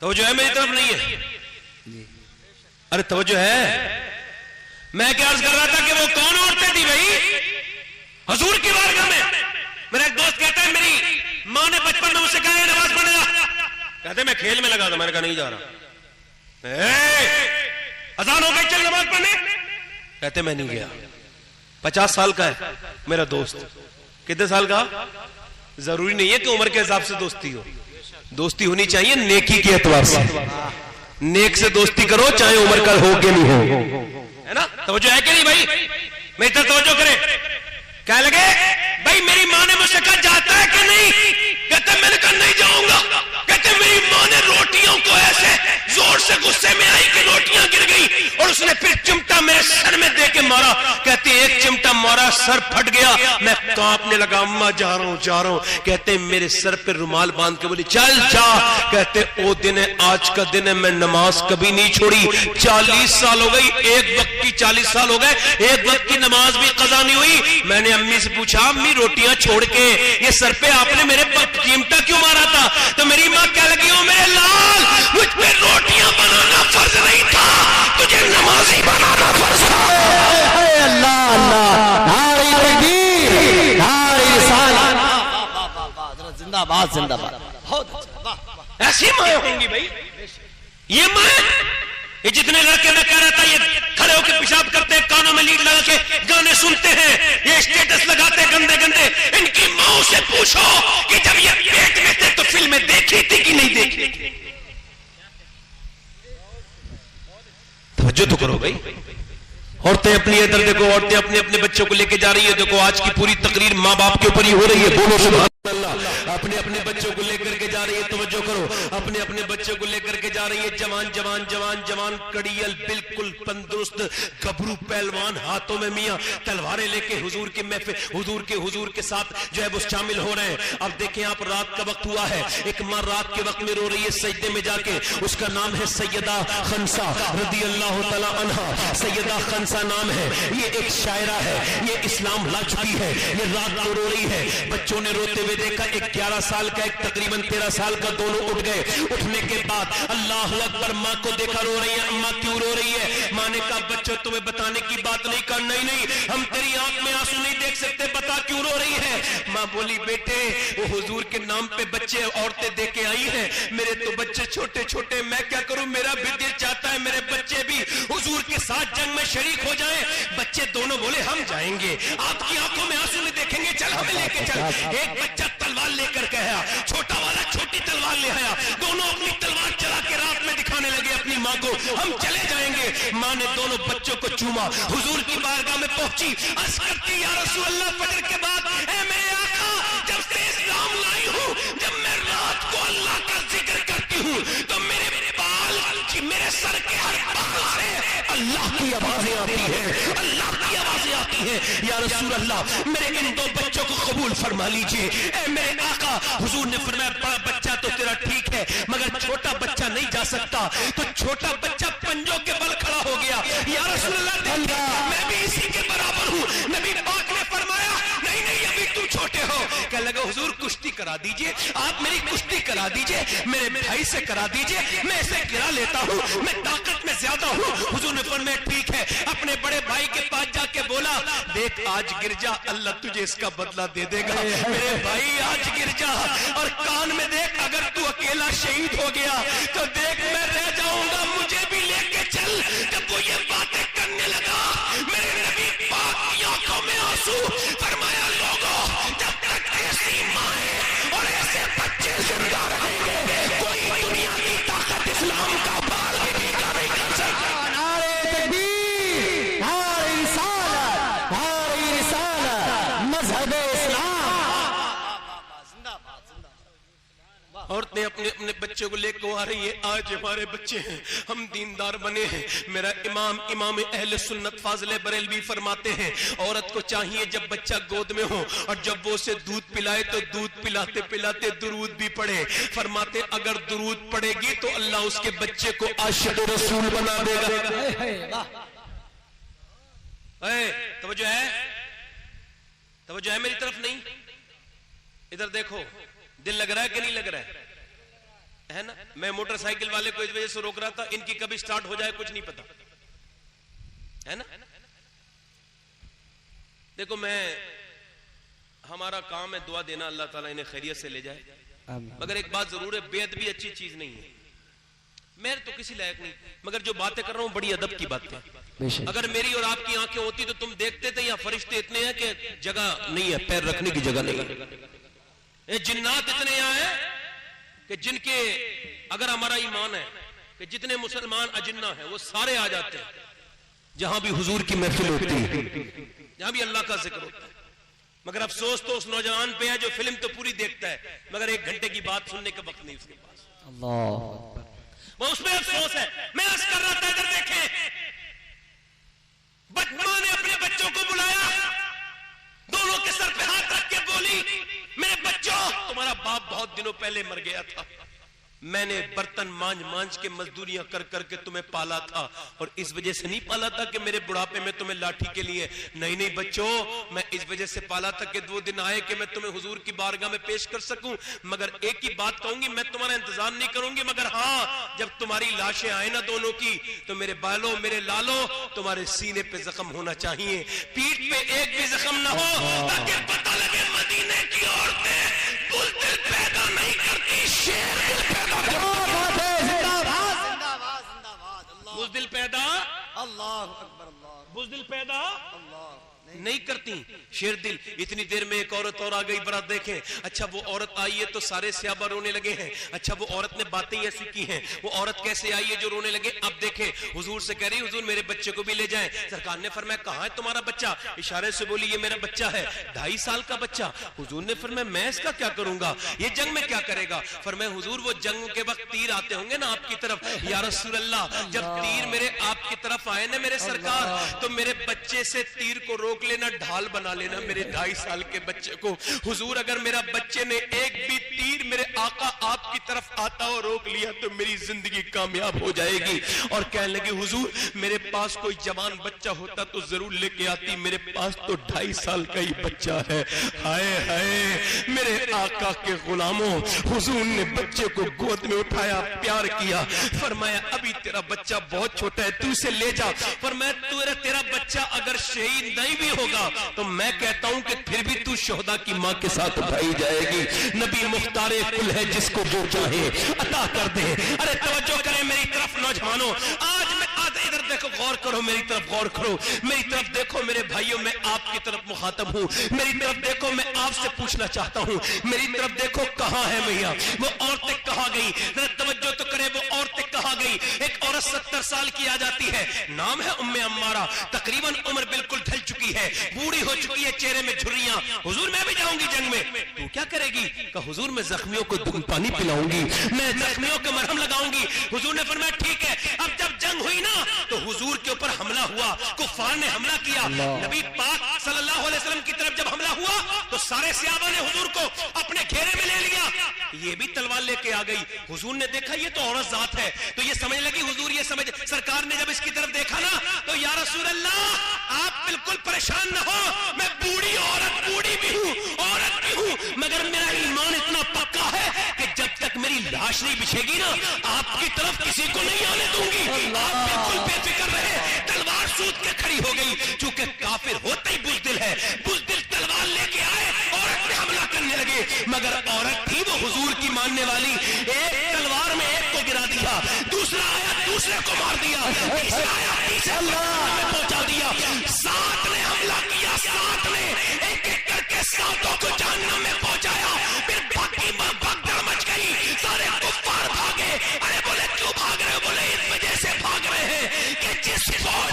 توجہ ہے میری طرف نہیں ہے؟ ارے توجہ ہے؟ میں کیا عرض کر رہا تھا کہ وہ کون عورتیں تھی بھائی حضور کی بارگاہ میں؟ میرا ایک دوست کہتا ہے میری ماں نے بچپن میں مجھ سے کہا ہے نماز پڑھنے جا، کہتے میں کھیل میں لگا تھا، میں نے کہا نہیں جا رہا۔ اذان ہو گئی چل نماز پڑھنے، کہتے میں نہیں گیا۔ 50 سال کا ہے میرا دوست۔ کتنے سال کا؟ ضروری نہیں ہے کہ عمر کے حساب سے دوستی ہو، دوستی ہونی چاہیے نیکی کے اعتبار سے۔ نیک سے دوستی کرو چاہے عمر کا ہو کہ نہیں ہو، ہے نا؟ توجہ ہے کہ نہیں بھائی؟ میری طرف توجہ کرے۔ کہنے لگے بھائی میری ماں نے مجھ سے کہا جاتا ہے کہ نہیں؟ کہتے میں نے کہا نہیں جاؤں گا۔ کہتے میری ماں نے روٹیوں کو ایسے زور سے غصے میں آئی کہ روٹیاں گر گئی اور اس نے پھر چمٹا میرے سر میں دے کے مارا۔ کہتے ایک چمٹا مارا سر پھٹ گیا، میں کانپنے لگا، اماں جا رہا ہوں جا رہا ہوں۔ کہتے میرے سر پہ رومال باندھ کے بولی چل جا۔ کہتے او دن ہے آج کا دن ہے، میں نماز کبھی نہیں چھوڑی۔ 40 سال ہو گئی، ایک وقت کی 40 سال ہو گئے، ایک وقت کی نماز بھی قضا نہیں ہوئی۔ میں نے امی سے پوچھا امی روٹیاں چھوڑ کے یہ سر پہ آپ نے میرے پر چمٹا کیوں مارا تھا؟ تو میری ماں کہہ لگی ہو میرے لال مجھ پہ روٹیاں بنانا فرض نہیں تھا، تجھے نمازی بنانا فرض تھا۔ اللہ اللہ، نعرہ تکبیر، نعرہ رسالت، زندہ باد زندہ باد۔ بہت اچھا، ایسی مائیں ہوں گی بھائی، یہ مائیں، یہ جتنے لڑکے میں کہہ رہا تھا یہ کھڑے ہو کے پیشاب کرتے ہیں، کانوں میں لیڈ لگا کے گانے سنتے ہیں، یہ اسٹیٹس لگاتے گندے گندے، ان کی ماں سے پوچھو کہ جب یہ پیٹ میں تھے تو فلمیں دیکھی تھی کہ نہیں دیکھی تھی؟ توجہ تو کرو بھائی۔ عورتیں اپنی ادھر دیکھو، عورتیں اپنے اپنے بچوں کو لے کے جا رہی ہے، دیکھو آج کی پوری تقریر ماں باپ کے اوپر ہی ہو رہی ہے، بولو سبحان اللہ۔ اپنے اپنے بچوں کو لے کر کے جا رہی ہے، توجہ کرو، اپنے اپنے بچوں کو لے کر کے جا رہی ہے، جوان جوان جوان جوان کڑیل بالکل تندرست گبرو پہلوان، ہاتھوں میں میاں تلواریں لے کے حضور کی محفل، حضور کے ساتھ جو ہے وہ شامل ہو رہے ہیں۔ اب دیکھیں آپ رات کا وقت ہوا ہے، ایک ماں رات کے وقت میں رو رہی ہے سجدے میں جا کے، اس کا نام ہے سیدہ خنسا رضی اللہ تعالی عنہا۔ سیدہ خنسا نام ہے، یہ ایک شاعرہ ہے، یہ اسلام لا چکی ہے، یہ رات کو رو رہی ہے۔ بچوں نے روتے ہوئے دیکھا، ایک 11 سال کا، ایک تقریباً 13 سال کا، دونوں اٹھ گئے۔ اٹھنے کے بعد اللہ اکبر، ماں کو دیکھا رو رہی ہے۔ اماں کیوں رو رہی ہے؟ ماں نے کہا بچوں تمہیں بتانے کی بات نہیں، کہا نہیں نہیں ہم تیری آنکھ میں آنسو نہیں دیکھ سکتے، بتا کیوں رو رہی ہے؟ ماں بولی بیٹے وہ حضور کے نام پہ بچے عورتیں دے کے آئی ہیں، میرے تو بچے چھوٹے چھوٹے، میں کیا کروں، میرا بھی دل چاہتا ہے میرے بچے بھی حضور کے ساتھ جنگ میں شریک ہو جائیں۔ بچے دونوں بولے ہم جائیں گے، آپ کی آنکھوں میں آنسو نہیں دیکھیں گے، چل ہمیں لے کے چل۔ ایک بچہ تلوار لے کر کے آیا، چھوٹا والا چھوٹی تلوار لے آیا، دونوں اپنی تلوار چلا کے رات میں دکھانے لگے اپنی ماں کو ہم چلے جائیں گے۔ ماں نے دونوں بچوں کو چوما، حضور کی بارگاہ میں پہنچی، عرض کرتی یا رسول اللہ فجر کے بعد اے میرے آقا جب سے اسلام لائی ہوں، جب میں رات کو اللہ کا ذکر کرتی ہوں تو میرے بال میرے سر کے ہر بال سے اللہ کی آوازیں آتی ہیں، اللہ کی آوازیں آتی ہیں۔ یا رسول اللہ میرے ان دو بچوں کو قبول فرما لیجئے۔ اے میرے آقا، حضور نے فرمایا بڑا بچہ تو تیرا ٹھیک ہے مگر چھوٹا بچہ نہیں جا سکتا، تو چھوٹا بچہ پنجوں کے بل کھڑا ہو گیا۔ یا رسول اللہ دیکھیں میں بھی اسی کے برابر ہوں۔ نبی پاک نے فرمایا نہیں نہیں ابھی تم چھوٹے ہو۔ کہنے لگا حضور کشتی کرا دیجئے، آپ میری کشتی کرا دیجئے، میرے بھائی سے کرا دیجئے، میں اسے گرا لیتا ہوں، میں طاقت میں زیادہ ہوں۔ حضور نے فرمایا ٹھیک ہے، اپنے بڑے بھائی کے پاس جا کے بولا دیکھ آج گر جا، اللہ تجھے اس کا بدلہ دے دے گا۔ میرے بھائی آج گر جا اور کان میں دیکھ، اگر تو اکیلا شہید ہو گیا تو دیکھ میں رہ جاؤں گا، مجھے بھی لے کے چل۔ جب وہ یہ باتیں کرنے لگا میرے نبی پاک کی آنکھوں میں آنسو، فرمایا لوگوں جب تک ایسی مائیں اور ایسے بچے زندہ رہیں گے کوئی دنیا کی طاقت اسلام کا بال بھی بھیگا نہیں کر سکتا۔ نعرہ تکبیر، نعرہ رسالت، نعرہ رسالت، مذہب اسلام۔ عورتیں اپنے اپنے بچوں کو لے کے آ رہی ہے، آج ہمارے بچے ہیں، ہم دیندار بنے ہیں۔ میرا امام اہل سنت فاضل بریلوی فرماتے ہیں عورت کو چاہیے جب بچہ گود میں ہو اور جب وہ اسے دودھ پلائے تو دودھ پلاتے پلاتے درود بھی پڑھے۔ فرماتے اگر درود پڑھے گی تو اللہ اس کے بچے کو عاشق رسول بنا دے گا۔ توجہ ہے؟ توجہ ہے میری طرف نہیں؟ ادھر دیکھو، دل لگ رہا ہے کہ نہیں لگ رہا ہے؟ ہے نا. میں موٹر سائیکل والے کو اس وجہ سے روک رہا تھا, ان کی کبھی سٹارٹ ہو جائے کچھ نہیں پتا, ہے نا. دیکھو ہمارا کام ہے دعا دینا, اللہ تعالیٰ انہیں خیریت سے لے جائے. مگر ایک بات ضرور ہے, بے ادبی اچھی چیز نہیں ہے. میں تو کسی لائق نہیں, مگر جو باتیں کر رہا ہوں بڑی ادب کی باتیں. اگر میری اور آپ کی آنکھیں ہوتی تو تم دیکھتے تھے یہاں فرشتے اتنے ہیں کہ جگہ نہیں ہے, پیر رکھنے کی جگہ نہیں ہے. جنات اتنے یہاں ہیں کہ جن کے اگر ہمارا ایمان ہے کہ جتنے مسلمان اجنہ ہیں وہ سارے آ جاتے ہیں جہاں بھی حضور کی محفل ہوتی ہے, جہاں بھی اللہ کا ذکر ہوتا ہے. مگر افسوس تو اس نوجوان پہ ہے جو فلم تو پوری دیکھتا ہے مگر 1 گھنٹے کی بات سننے کا وقت نہیں اس کے پاس. اللہ, وہ اس میں افسوس ہے. میں عرض کر رہا تھا ادھر دیکھیں, ماں نے اپنے بچوں کو بلایا, دونوں کے سر پہ ہاتھ رکھ کے بولی, میرے بچوں تمہارا باپ بہت دنوں پہلے مر گیا تھا, میں نے برتن مانج کے مزدوریاں کر کے تمہیں پالا تھا, اور اس وجہ سے نہیں پالا تھا کہ میرے بڑھاپے میں تمہیں لاٹھی کے لیے, نہیں بچوں, میں اس وجہ سے پالا تھا کہ 2 دن آئے کہ میں تمہیں حضور کی بارگاہ میں پیش کر سکوں. مگر ایک ہی بات کہوں گی, میں تمہارا انتظار نہیں کروں گی, مگر ہاں جب تمہاری لاشیں آئے نا دونوں کی تو میرے بالوں میرے لالوں تمہارے سینے پہ زخم ہونا چاہیے, پیٹھ پہ ایک بھی زخم نہ ہو, تاکہ پتہ لگے مدینے کی عورتیں بزدل پیدا نہیں کرتی, شیر دل پیدا بزدل پیدا, اللہ اکبر, اللہ بزدل پیدا اللہ نہیں کرتی, شیر دل. اتنی دیر میں ایک عورت اور آ گئی, برا دیکھیں. اچھا وہ عورت آئی ہے تو سارے صحابہ رونے لگے ہیں. اچھا وہ عورت نے باتیں ایسی کی ہیں, وہ عورت کیسے آئی ہے جو رونے لگے. اب دیکھیں حضور سے کہہ رہی, حضور میرے بچے کو بھی لے جائیں. سرکار نے فرمایا کہاں ہے تمہارا بچہ, اشارے سے بولی یہ میرا بچہ ہے, 2.5 سال کا بچہ. حضور نے فرمایا میں اس کا کیا کروں گا, یہ جنگ میں کیا کرے گا. فرمایا حضور وہ جنگ کے وقت تیر آتے ہوں گے نا آپ کی طرف, یا رسول اللہ جب تیر میرے آپ کی طرف آئے نا میرے سرکار, تو میرے بچے سے تیر کو روک لینا, ڈھال بنا لینا میرے 2.5 سال کے بچے کو. حضور اگر میرا بچے نے ایک بھی تیر میرے آقا آپ کی طرف آتا ہو روک لیا تو میری زندگی کامیاب ہو جائے گی. اور کہنے لگے حضور میرے پاس کوئی جوان بچہ ہوتا تو ضرور لے کے آتی, میرے پاس تو 2.5 سال کا ہی بچہ ہے. ہائے ہائے میرے آقا کے غلاموں, حضور نے بچے کو گود میں اٹھایا, پیار کیا, فرمایا ابھی تیرا بچہ بہت چھوٹا ہے تو اسے لے جا. فرمایا تیرا بچہ اگر شہید نہیں بھی ہوگا تو میں کہتا ہوں کہ پھر بھی تو شہداء کی ماں کے ساتھ اٹھائی جائے گی. نبی مختار کل ہے جس کو جو چاہے عطا کر دے. ارے توجہ کریں میری طرف نوجوانوں, آج میں ادھر دیکھو, غور کرو میری طرف, غور کرو میری طرف دیکھو میرے بھائیوں, میں آپ کی طرف مخاطب ہوں, میری طرف دیکھو, میں آپ سے پوچھنا چاہتا ہوں, میری طرف دیکھو کہاں ہے میاں وہ عورتیں, کہاں گئی, ذرا توجہ تو کرے, وہ عورتیں کہاں گئی. ایک عورت 70 سال کی آ جاتی ہے, نام ہے ام عمارہ, تقریباً عمر بالکل ڈھل چکی ہے, بوڑھی ہو چکی ہے, چہرے میں جھریاں. حضور میں بھی جاؤں گی جنگ میں, تو کیا کرے گی, کہ حضور میں زخمیوں کو پانی پلاؤں گی, میں زخمیوں کو مرہم لگاؤں گی. حضور نے فرمایا ٹھیک ہے. اب جب جنگ ہوئی نا تو حضور کے اوپر حملہ ہوا, کفار نے حملہ کیا, نبی پاک صلی اللہ علیہ وسلم کی طرف جب حملہ ہوا تو سارے صحابہ نے حضور کو اپنے گھیرے میں لے لیا, یہ بھی تلوار لے کے آ گئی. حضور نے دیکھا یہ تو عورت ذات ہے, تو یہ سمجھ لگی, حضور یہ سمجھ, سرکار نے جب اس کی طرف دیکھا نا تو یا رسول اللہ آپ بالکل پریشان نہ ہو, میں بوڑھی عورت, بوڑھی بھی ہوں, عورت بھی ہوں, مگر میرا ایمان اتنا پکا ہے کہ جب تک میری لاش نہیں بچھے گی نا آپ کی طرف کسی کو نہیں آنے دوں گی. آپ بالکل بے فکر رہے. تلوار سوت کے کھڑی ہو گئی, چونکہ کافر ہوتا ہی بزدل ہے, بزدل تلوار لے کے آئے, عورت پہ حملہ کرنے لگے, مگر عورت تھی وہ حضور کی ماننے والی, ایک تلوار میں ایک کو گرا دیا, دوسرا آیا دوسرے کو مار دیا, تیسرا آیا تیسرے میں پہنچا دیا, 7 نے حملہ کیا, 7 نے ایک ایک کر کے 7 کو جہنم میں پہنچایا. پھر باقی بھگدڑ مچ گئی, سارے کفار بھاگے. ارے بولے کیوں بھاگ رہے, بولے اس وجہ سے بھاگ رہے ہیں کہ جس فوج